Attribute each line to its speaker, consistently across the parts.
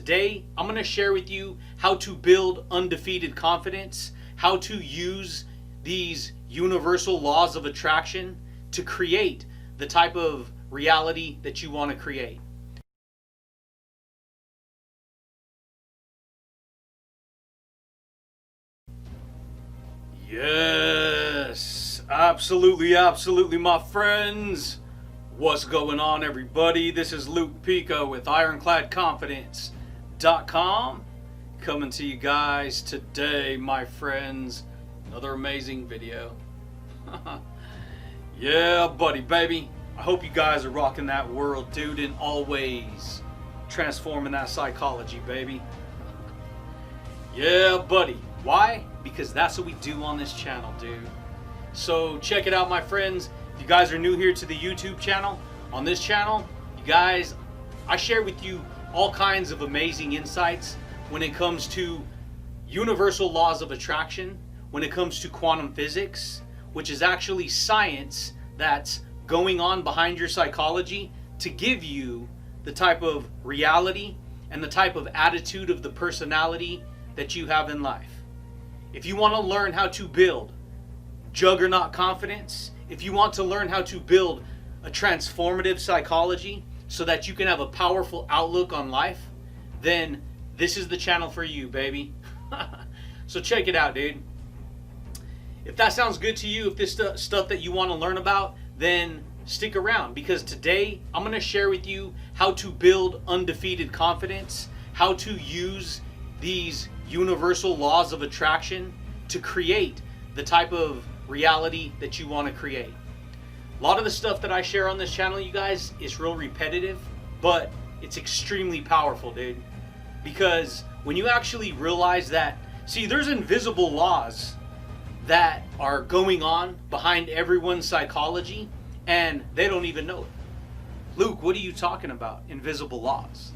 Speaker 1: today I'm going to share with you how to build undefeated confidence, how to use these universal laws of attraction to create the type of reality that you want to create. Yes, absolutely, my friends. What's going on, everybody? This is Luke Pico with IroncladConfidence.com coming to you guys today, my friends. Another amazing video. Yeah, buddy, baby. I hope you guys are rocking that world, dude, and always transforming that psychology, baby. Yeah, buddy. Why? Because that's what we do on this channel, dude. So check it out, my friends. If you guys are new here to the YouTube channel, on this channel, you guys, I share with you all kinds of amazing insights when it comes to universal laws of attraction, when it comes to quantum physics, which is actually science that's going on behind your psychology to give you the type of reality and the type of attitude of the personality that you have in life. If you want to learn how to build juggernaut confidence, if you want to learn how to build a transformative psychology so that you can have a powerful outlook on life, then this is the channel for you, baby. So check it out, dude. If that sounds good to you, if this stuff that you want to learn about, then stick around, because today I'm going to share with you how to build undefeated confidence, how to use these universal laws of attraction to create the type of reality that you want to create. A lot of the stuff that I share on this channel, you guys, is real repetitive, but it's extremely powerful, dude. Because when you actually realize that, see, there's invisible laws that are going on behind everyone's psychology, and they don't even know it. Luke, what are you talking about? Invisible laws.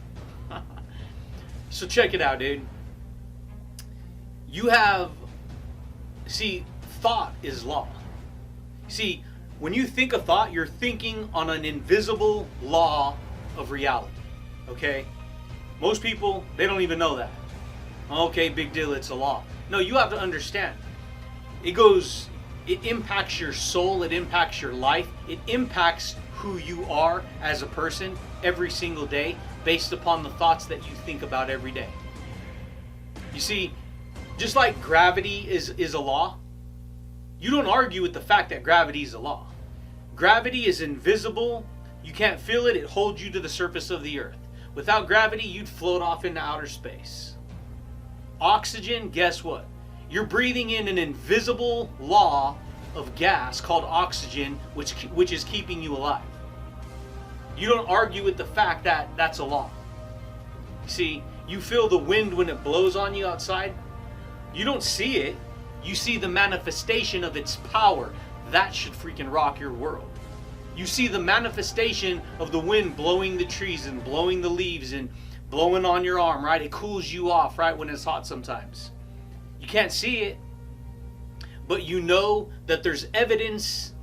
Speaker 1: So check it out, dude. You have, see, thought is law. See, when you think a thought, you're thinking on an invisible law of reality. Okay? Most people, they don't even know that. Okay, big deal, it's a law. No, you have to understand. It impacts your soul, it impacts your life, it impacts who you are as a person every single day based upon the thoughts that you think about every day. You see, just like gravity is a law, you don't argue with the fact that gravity is a law. Gravity is invisible. You can't feel it. It holds you to the surface of the earth. Without gravity, you'd float off into outer space. Oxygen, guess what? You're breathing in an invisible law of gas called oxygen, which is keeping you alive. You don't argue with the fact that that's a law. See, you feel the wind when it blows on you outside. You don't see it. You see the manifestation of its power. That should freaking rock your world. You see the manifestation of the wind blowing the trees and blowing the leaves and blowing on your arm, right? It cools you off, right, when it's hot sometimes. You can't see it, but you know that there's evidence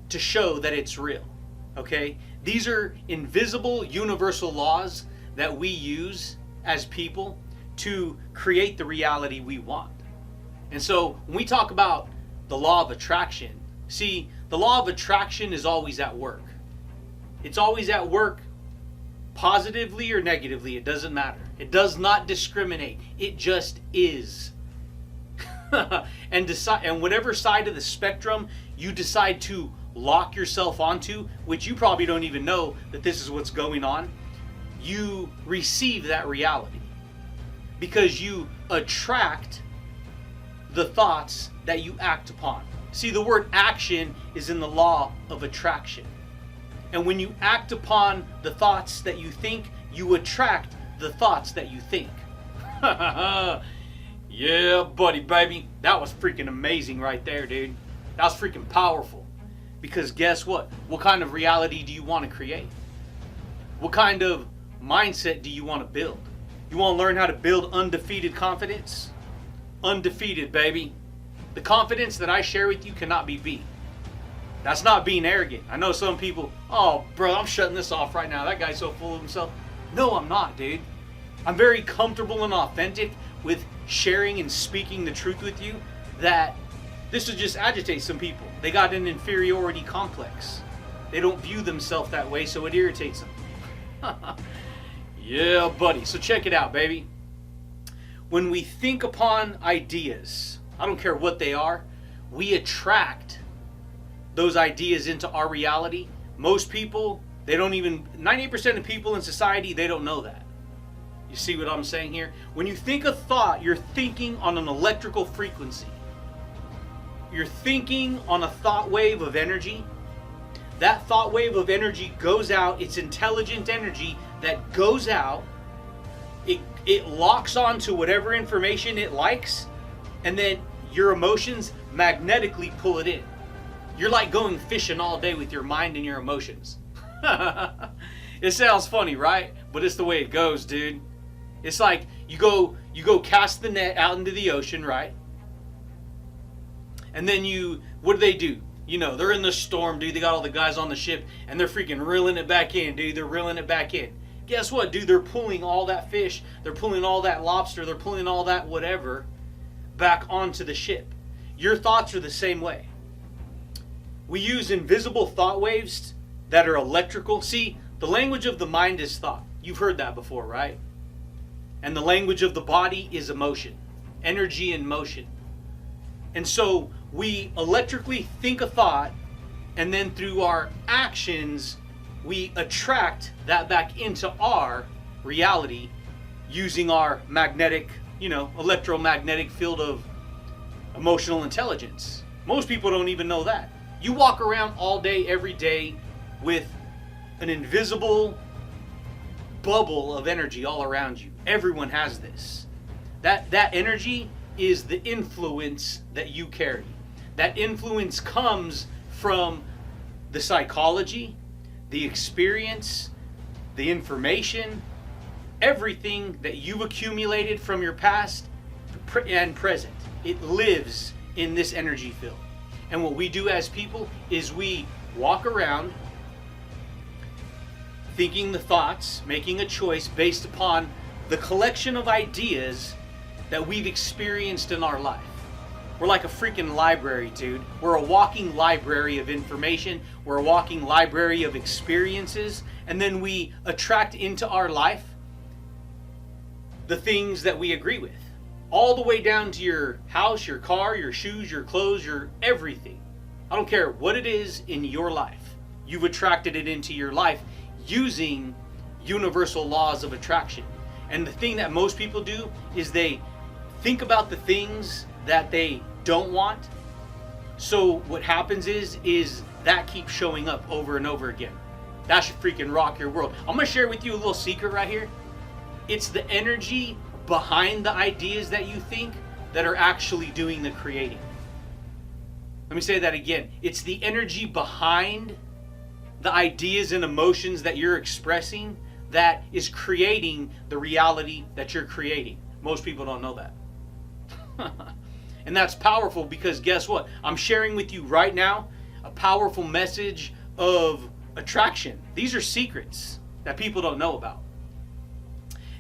Speaker 1: to show that it's real, okay? These are invisible universal laws that we use as people to create the reality we want. And so when we talk about the law of attraction, see, the law of attraction is always at work. It's always at work positively or negatively. It doesn't matter. It does not discriminate. It just is. And whatever side of the spectrum you decide to lock yourself onto, which you probably don't even know that this is what's going on, you receive that reality because you attract the thoughts that you act upon. See, the word action is in the law of attraction. And when you act upon the thoughts that you think, you attract the thoughts that you think. Yeah, buddy, baby. That was freaking amazing right there, dude. That was freaking powerful. Because guess what? What kind of reality do you want to create? What kind of mindset do you want to build? You want to learn how to build undefeated confidence? Undefeated, baby. The confidence that I share with you cannot be beat. That's not being arrogant. I know some people, oh, bro, I'm shutting this off right now. That guy's so full of himself. No, I'm not, dude. I'm very comfortable and authentic with sharing and speaking the truth with you, that this will just agitate some people. They got an inferiority complex. They don't view themselves that way, so it irritates them. Yeah, buddy. So check it out, baby. When we think upon ideas, I don't care what they are, we attract those ideas into our reality. Most people, they don't even, 98% of people in society, they don't know that. You see what I'm saying here? When you think a thought, you're thinking on an electrical frequency. You're thinking on a thought wave of energy. That thought wave of energy goes out. It's intelligent energy that goes out. It locks onto whatever information it likes, and then your emotions magnetically pull it in. You're like going fishing all day with your mind and your emotions. It sounds funny, right? But it's the way it goes, dude. It's like you go cast the net out into the ocean, right? And then what do? You know, they're in the storm, dude. They got all the guys on the ship, and they're freaking reeling it back in, dude. They're reeling it back in. Guess what, dude? They're pulling all that fish, they're pulling all that lobster, they're pulling all that whatever back onto the ship. Your thoughts are the same way. We use invisible thought waves that are electrical. See, the language of the mind is thought. You've heard that before, right? And the language of the body is emotion, energy and motion. And so we electrically think a thought, and then through our actions, we attract that back into our reality using our magnetic, electromagnetic field of emotional intelligence. Most people don't even know that. You walk around all day, every day with an invisible bubble of energy all around you. Everyone has this. That energy is the influence that you carry. That influence comes from the psychology, the experience, the information, everything that you've accumulated from your past and present. It lives in this energy field. And what we do as people is we walk around thinking the thoughts, making a choice based upon the collection of ideas that we've experienced in our life. We're like a freaking library, dude. We're a walking library of information. We're a walking library of experiences. And then we attract into our life the things that we agree with. All the way down to your house, your car, your shoes, your clothes, your everything. I don't care what it is in your life. You've attracted it into your life using universal laws of attraction. And the thing that most people do is they think about the things that they don't want. So what happens is that keeps showing up over and over again. That should freaking rock your world. I'm going to share with you a little secret right here. It's the energy behind the ideas that you think that are actually doing the creating. Let me say that again. It's the energy behind the ideas and emotions that you're expressing that is creating the reality that you're creating. Most people don't know that. And that's powerful because guess what? I'm sharing with you right now a powerful message of attraction. These are secrets that people don't know about.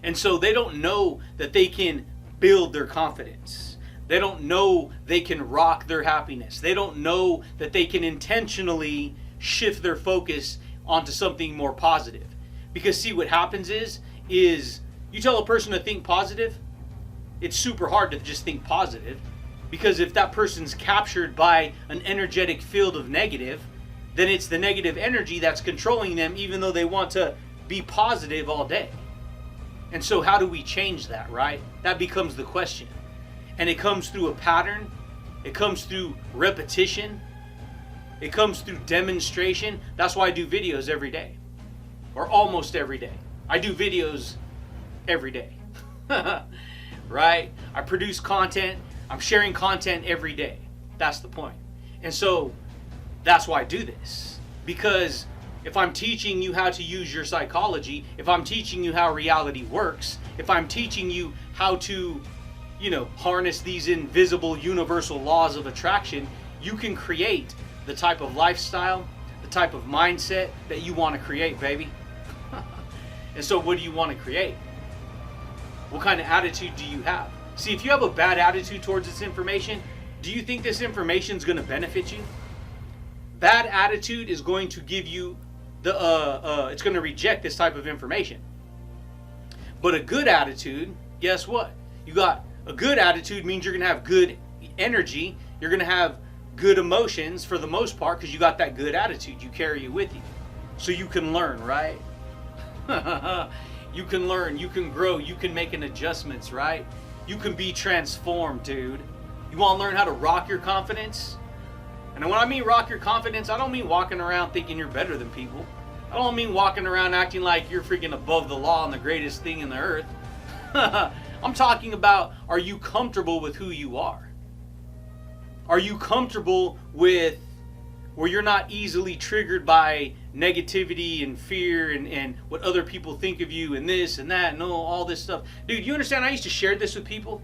Speaker 1: And so they don't know that they can build their confidence. They don't know they can rock their happiness. They don't know that they can intentionally shift their focus onto something more positive. Because see, what happens is you tell a person to think positive, it's super hard to just think positive. Because if that person's captured by an energetic field of negative, then it's the negative energy that's controlling them even though they want to be positive all day. And so how do we change that, right? That becomes the question. And it comes through a pattern. It comes through repetition. It comes through demonstration. That's why I do videos every day. Or almost every day. I do videos every day. Right? I produce content. I'm sharing content every day. That's the point. And so that's why I do this. Because if I'm teaching you how to use your psychology, if I'm teaching you how reality works, if I'm teaching you how to, harness these invisible universal laws of attraction, you can create the type of lifestyle, the type of mindset that you want to create, baby. And so what do you want to create? What kind of attitude do you have? See, if you have a bad attitude towards this information, do you think this information is going to benefit you? Bad attitude is going to give you it's going to reject this type of information. But a good attitude, guess what? You got a good attitude means you're going to have good energy. You're going to have good emotions for the most part because you got that good attitude. You carry it with you. So you can learn, right? You can learn, you can grow, you can make an adjustments, right? You can be transformed, dude. You want to learn how to rock your confidence? And when I mean rock your confidence, I don't mean walking around thinking you're better than people. I don't mean walking around acting like you're freaking above the law and the greatest thing in the earth. I'm talking about, are you comfortable with who you are? Are you comfortable with where you're not easily triggered by negativity and fear and what other people think of you and this and that and all this stuff? Dude, you understand I used to share this with people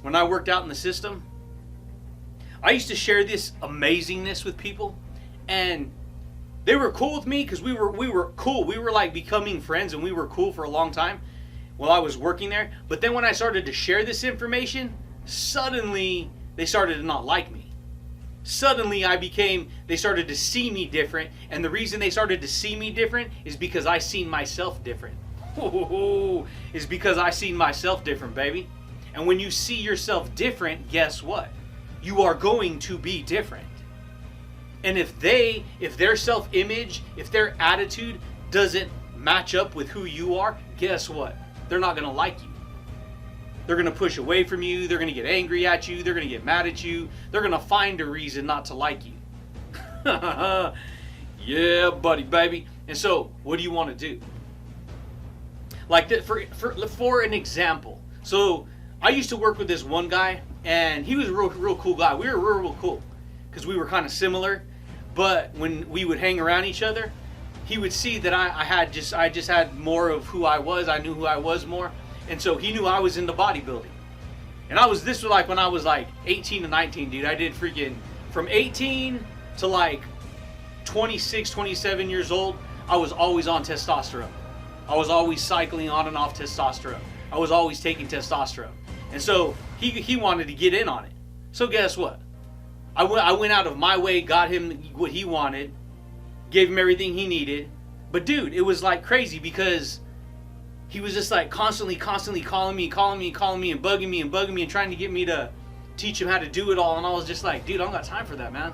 Speaker 1: when I worked out in the system? I used to share this amazingness with people, and they were cool with me because we were cool. We were like becoming friends, and we were cool for a long time while I was working there. But then when I started to share this information, suddenly they started to not like me. Suddenly they started to see me different, and the reason they started to see me different is because I seen myself different. Is because I seen myself different, baby. And when you see yourself different, guess what? You are going to be different. And if their self-image, if their attitude doesn't match up with who you are, guess what? They're not going to like you. They're going to push away from you. They're going to get angry at you. They're going to get mad at you. They're going to find a reason not to like you. Yeah, buddy, baby. And so, what do you want to do? Like that, for an example. So, I used to work with this one guy, and he was a real cool guy. We were real cool because we were kind of similar. But when we would hang around each other, he would see that I just had more of who I was. I knew who I was more. And so he knew I was into bodybuilding. And this was like when I was like 18 to 19, dude. I did freaking from 18 to like 26, 27 years old. I was always on testosterone. I was always cycling on and off testosterone. I was always taking testosterone. And so he wanted to get in on it. So guess what? I went out of my way, got him what he wanted, gave him everything he needed. But dude, it was like crazy because he was just like constantly calling me and bugging me and trying to get me to teach him how to do it all. And I was just like, dude, I don't got time for that, man.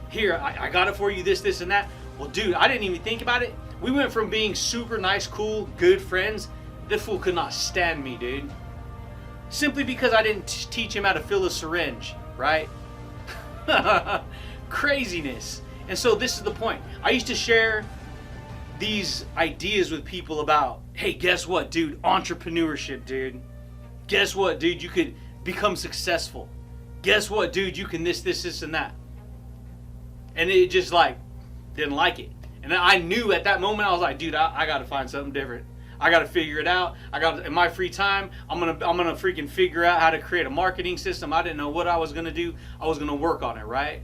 Speaker 1: Here, I got it for you, this, and that. Well, dude, I didn't even think about it. We went from being super nice, cool, good friends. This fool could not stand me, dude. Simply because I didn't teach him how to fill a syringe, right? Craziness. And so this is the point. I used to share these ideas with people about, hey, guess what, dude? Entrepreneurship, dude. Guess what, dude? You could become successful. Guess what, dude? You can this, and that. And it just like, didn't like it. And I knew at that moment, I was like, dude, I got to find something different. I got to figure it out. In my free time, I'm gonna freaking figure out how to create a marketing system. I didn't know what I was gonna do. I was gonna work on it, right?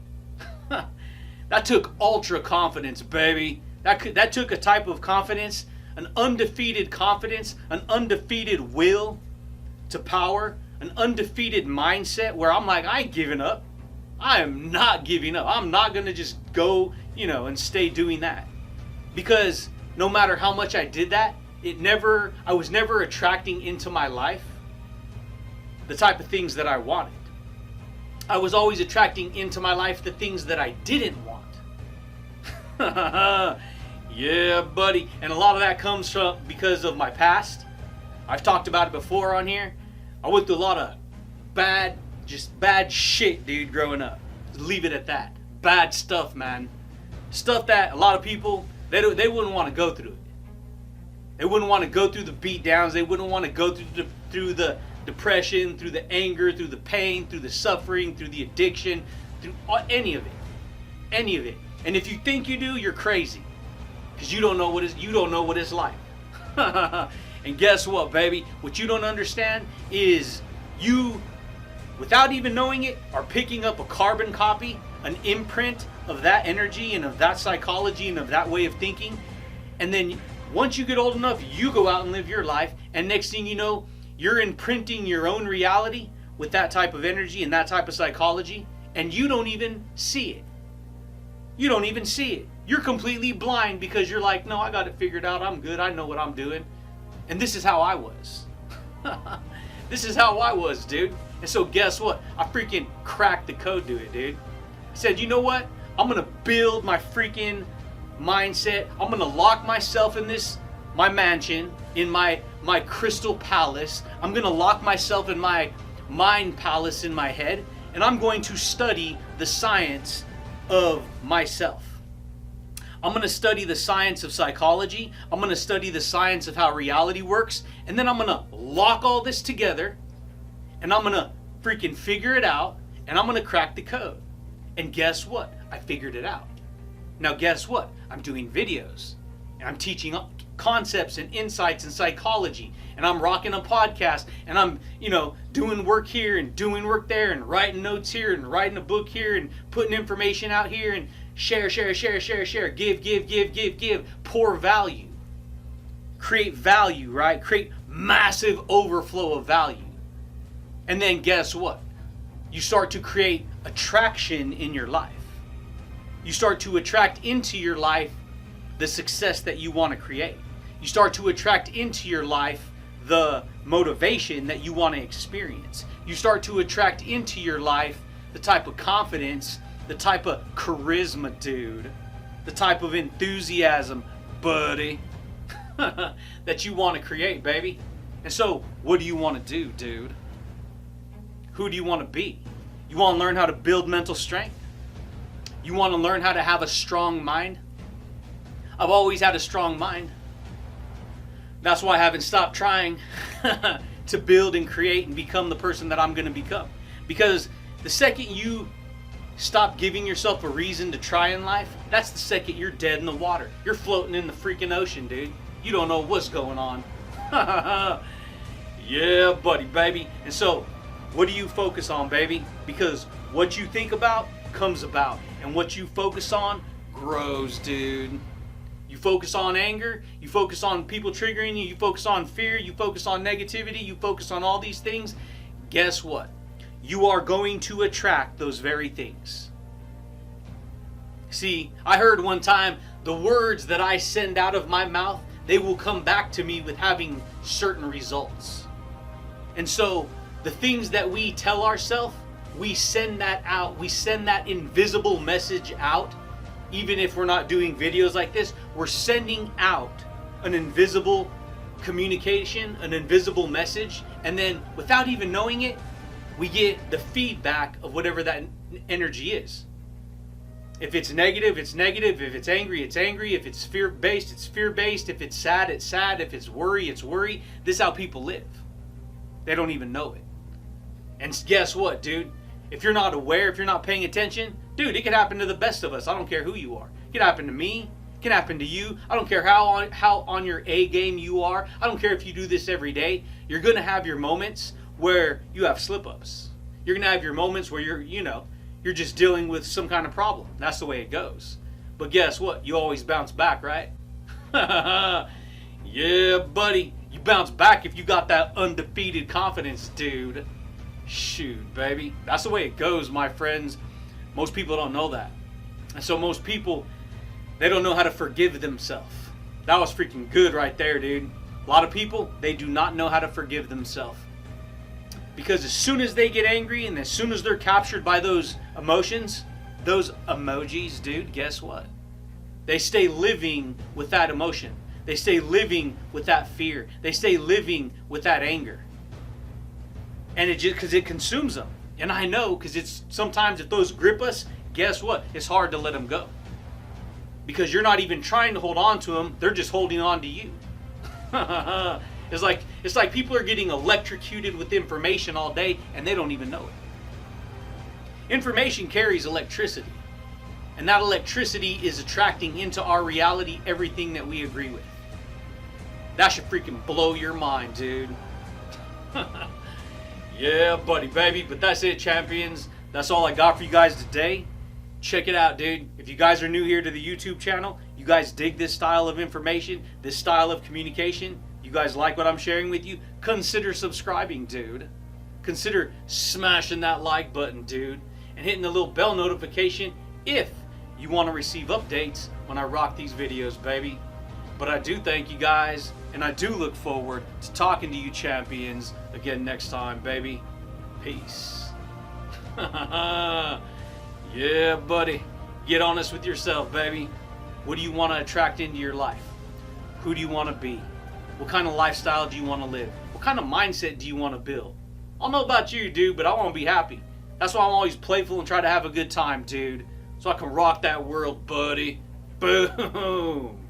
Speaker 1: That took ultra confidence, baby. That took a type of confidence, an undefeated confidence, an undefeated will to power, an undefeated mindset where I'm like, I ain't giving up. I am not giving up. I'm not gonna just go, and stay doing that. Because no matter how much I did that, I was never attracting into my life the type of things that I wanted. I was always attracting into my life the things that I didn't want. Yeah, buddy. And a lot of that comes from because of my past. I've talked about it before on here. I went through a lot of bad shit, dude, growing up. Leave it at that. Bad stuff, man. Stuff that a lot of people, they wouldn't want to go through it. They wouldn't want to go through the beat downs. They wouldn't want to go through the depression, through the anger, through the pain, through the suffering, through the addiction, through any of it. Any of it. And if you think you do, you're crazy. Because you don't know what it's like. And guess what, baby? What you don't understand is you, without even knowing it, are picking up a carbon copy, an imprint of that energy and of that psychology and of that way of thinking. And then once you get old enough, you go out and live your life, and next thing you know, you're imprinting your own reality with that type of energy and that type of psychology, and you don't even see it. You don't even see it. You're completely blind because you're like, no, I got it figured out. I'm good. I know what I'm doing. And this is how I was. This is how I was, dude. And so guess what? I freaking cracked the code to it, dude. I said, you know what? I'm going to build my freaking mindset. I'm going to lock myself in my mansion, in my crystal palace. I'm going to lock myself in my mind palace in my head, and I'm going to study the science of myself. I'm going to study the science of psychology. I'm going to study the science of how reality works, and then I'm going to lock all this together, and I'm going to freaking figure it out, and I'm going to crack the code. And guess what? I figured it out. Now guess what? I'm doing videos, and I'm teaching concepts and insights in psychology, and I'm rocking a podcast, and I'm, doing work here and doing work there, and writing notes here and writing a book here and putting information out here, and share, give, pour value, create value, right? Create massive overflow of value. And then guess what? You start to create attraction in your life. You start to attract into your life the success that you want to create. You start to attract into your life the motivation that you want to experience. You start to attract into your life the type of confidence, the type of charisma, dude, the type of enthusiasm, buddy, that you want to create, baby. And so, what do you want to do, dude? Who do you want to be? You want to learn how to build mental strength? You want to learn how to have a strong mind? I've always had a strong mind. That's why I haven't stopped trying to build and create and become the person that I'm going to become. Because the second you stop giving yourself a reason to try in life, that's the second you're dead in the water. You're floating in the freaking ocean, dude. You don't know what's going on. Yeah, buddy, baby. And so, what do you focus on, baby? Because what you think about comes about. And what you focus on grows, dude. You focus on anger, you focus on people triggering you, you focus on fear, you focus on negativity, you focus on all these things. Guess what? You are going to attract those very things. See, I heard one time, the words that I send out of my mouth, they will come back to me with having certain results. And so, the things that we tell ourselves, we send that out. We send that invisible message out. Even if we're not doing videos like this, we're sending out an invisible communication, an invisible message, and then without even knowing it, we get the feedback of whatever that energy is. If it's negative, it's negative. If it's angry, it's angry. If it's fear-based, it's fear-based. If it's sad, it's sad. If it's worry, it's worry. This is how people live. They don't even know it. And guess what, dude? If you're not aware, if you're not paying attention, dude, it can happen to the best of us. I don't care who you are. It can happen to me. It can happen to you. I don't care how on your A game you are. I don't care if you do this every day. You're going to have your moments where you have slip-ups. You're going to have your moments where you're just dealing with some kind of problem. That's the way it goes. But guess what? You always bounce back, right? Yeah, buddy. You bounce back if you got that undefeated confidence, dude. Shoot, baby. That's the way it goes, my friends. Most people don't know that. And so most people, they don't know how to forgive themselves. That was freaking good right there, dude. A lot of people, they do not know how to forgive themselves. Because as soon as they get angry and as soon as they're captured by those emotions, those emojis, dude, guess what? They stay living with that emotion. They stay living with that fear. They stay living with that anger. And it just, because it consumes them. And I know, because it's sometimes if those grip us, guess what? It's hard to let them go. Because you're not even trying to hold on to them. They're just holding on to you. It's like people are getting electrocuted with information all day and they don't even know it. Information carries electricity. And that electricity is attracting into our reality everything that we agree with. That should freaking blow your mind, dude. Yeah, buddy, baby. But that's it, champions. That's all I got for you guys today. Check it out, dude. If you guys are new here to the YouTube channel, you You guys dig this style of information, this style of communication? You guys like what I'm sharing with you? Consider subscribing, dude. Consider smashing that like button, dude, and hitting the little bell notification if you want to receive updates when I rock these videos, baby. But I do thank you guys, and I do look forward to talking to you champions again next time, baby. Peace. Yeah, buddy. Get honest with yourself, baby. What do you want to attract into your life? Who do you want to be? What kind of lifestyle do you want to live? What kind of mindset do you want to build? I don't know about you, dude, but I want to be happy. That's why I'm always playful and try to have a good time, dude. So I can rock that world, buddy. Boom.